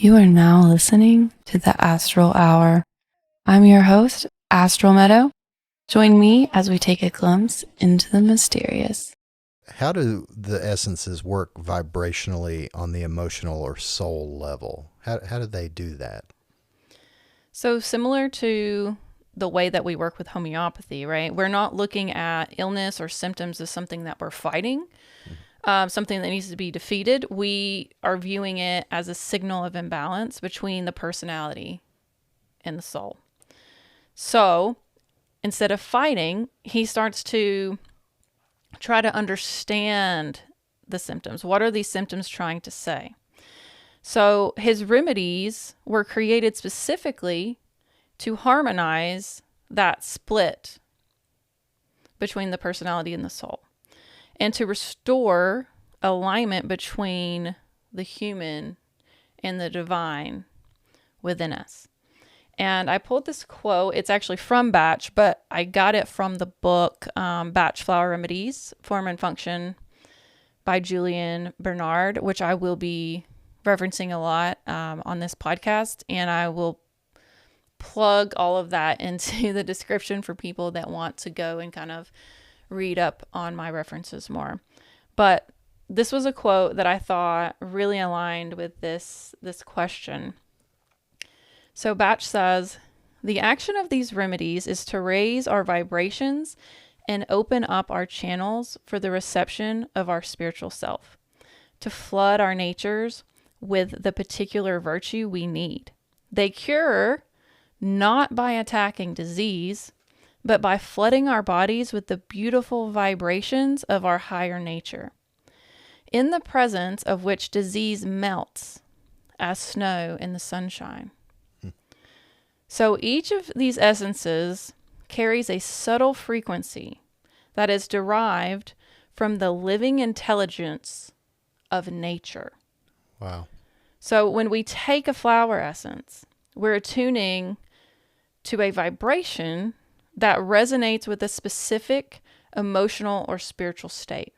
You are now listening to the Astral Hour. I'm your host, Astral Meadow. Join me as we take a glimpse into the mysterious. How do the essences work vibrationally on the emotional or soul level? How do they do that? So similar to the way that we work with homeopathy, right? We're not looking at illness or symptoms as something that we're fighting, something that needs to be defeated. We are viewing it as a signal of imbalance between the personality and the soul. So instead of fighting, he starts to try to understand the symptoms. What are these symptoms trying to say? So his remedies were created specifically to harmonize that split between the personality and the soul, and to restore alignment between the human and the divine within us. And I pulled this quote. It's actually from Bach, but I got it from the book Bach Flower Remedies, Form and Function by Julian Bernard, which I will be referencing a lot on this podcast. And I will plug all of that into the description for people that want to go and kind of read up on my references more. But this was a quote that I thought really aligned with this question. So Bach says, "The action of these remedies is to raise our vibrations and open up our channels for the reception of our spiritual self, to flood our natures with the particular virtue we need. They cure not by attacking disease, but by flooding our bodies with the beautiful vibrations of our higher nature, in the presence of which disease melts as snow in the sunshine." So each of these essences carries a subtle frequency that is derived from the living intelligence of nature. Wow. So when we take a flower essence, we're attuning to a vibration that resonates with a specific emotional or spiritual state.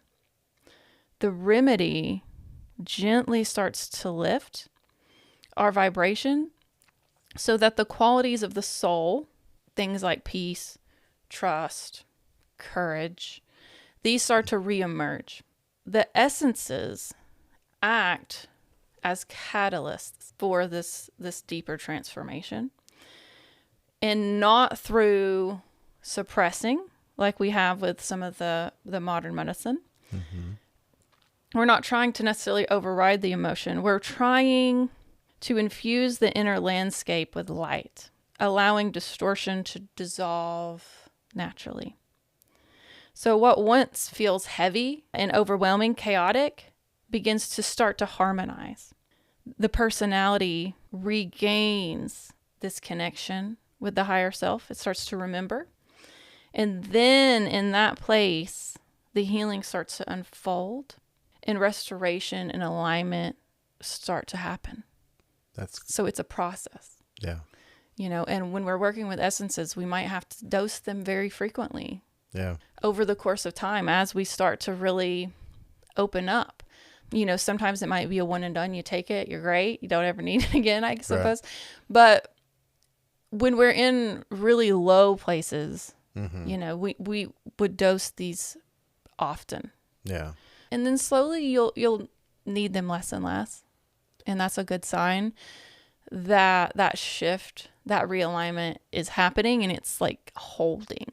The remedy gently starts to lift our vibration so that the qualities of the soul, things like peace, trust, courage, these start to reemerge. The essences act as catalysts for this deeper transformation, and not through suppressing like we have with some of the modern medicine. Mm-hmm. We're not trying to necessarily override the emotion. We're trying to infuse the inner landscape with light, allowing distortion to dissolve naturally. So what once feels heavy and overwhelming, chaotic, begins to start to harmonize. The personality regains this connection with the higher self. It starts to remember. And then in that place, the healing starts to unfold, and restoration and alignment start to happen. So it's a process. Yeah. And when we're working with essences, we might have to dose them very frequently. Yeah. Over the course of time, as we start to really open up. Sometimes it might be a one and done. You take it, you're great. You don't ever need it again, I suppose. Right. But when we're in really low places, mm-hmm. We would dose these often. Yeah. And then slowly you'll need them less and less. And that's a good sign that shift, that realignment is happening, and it's like holding.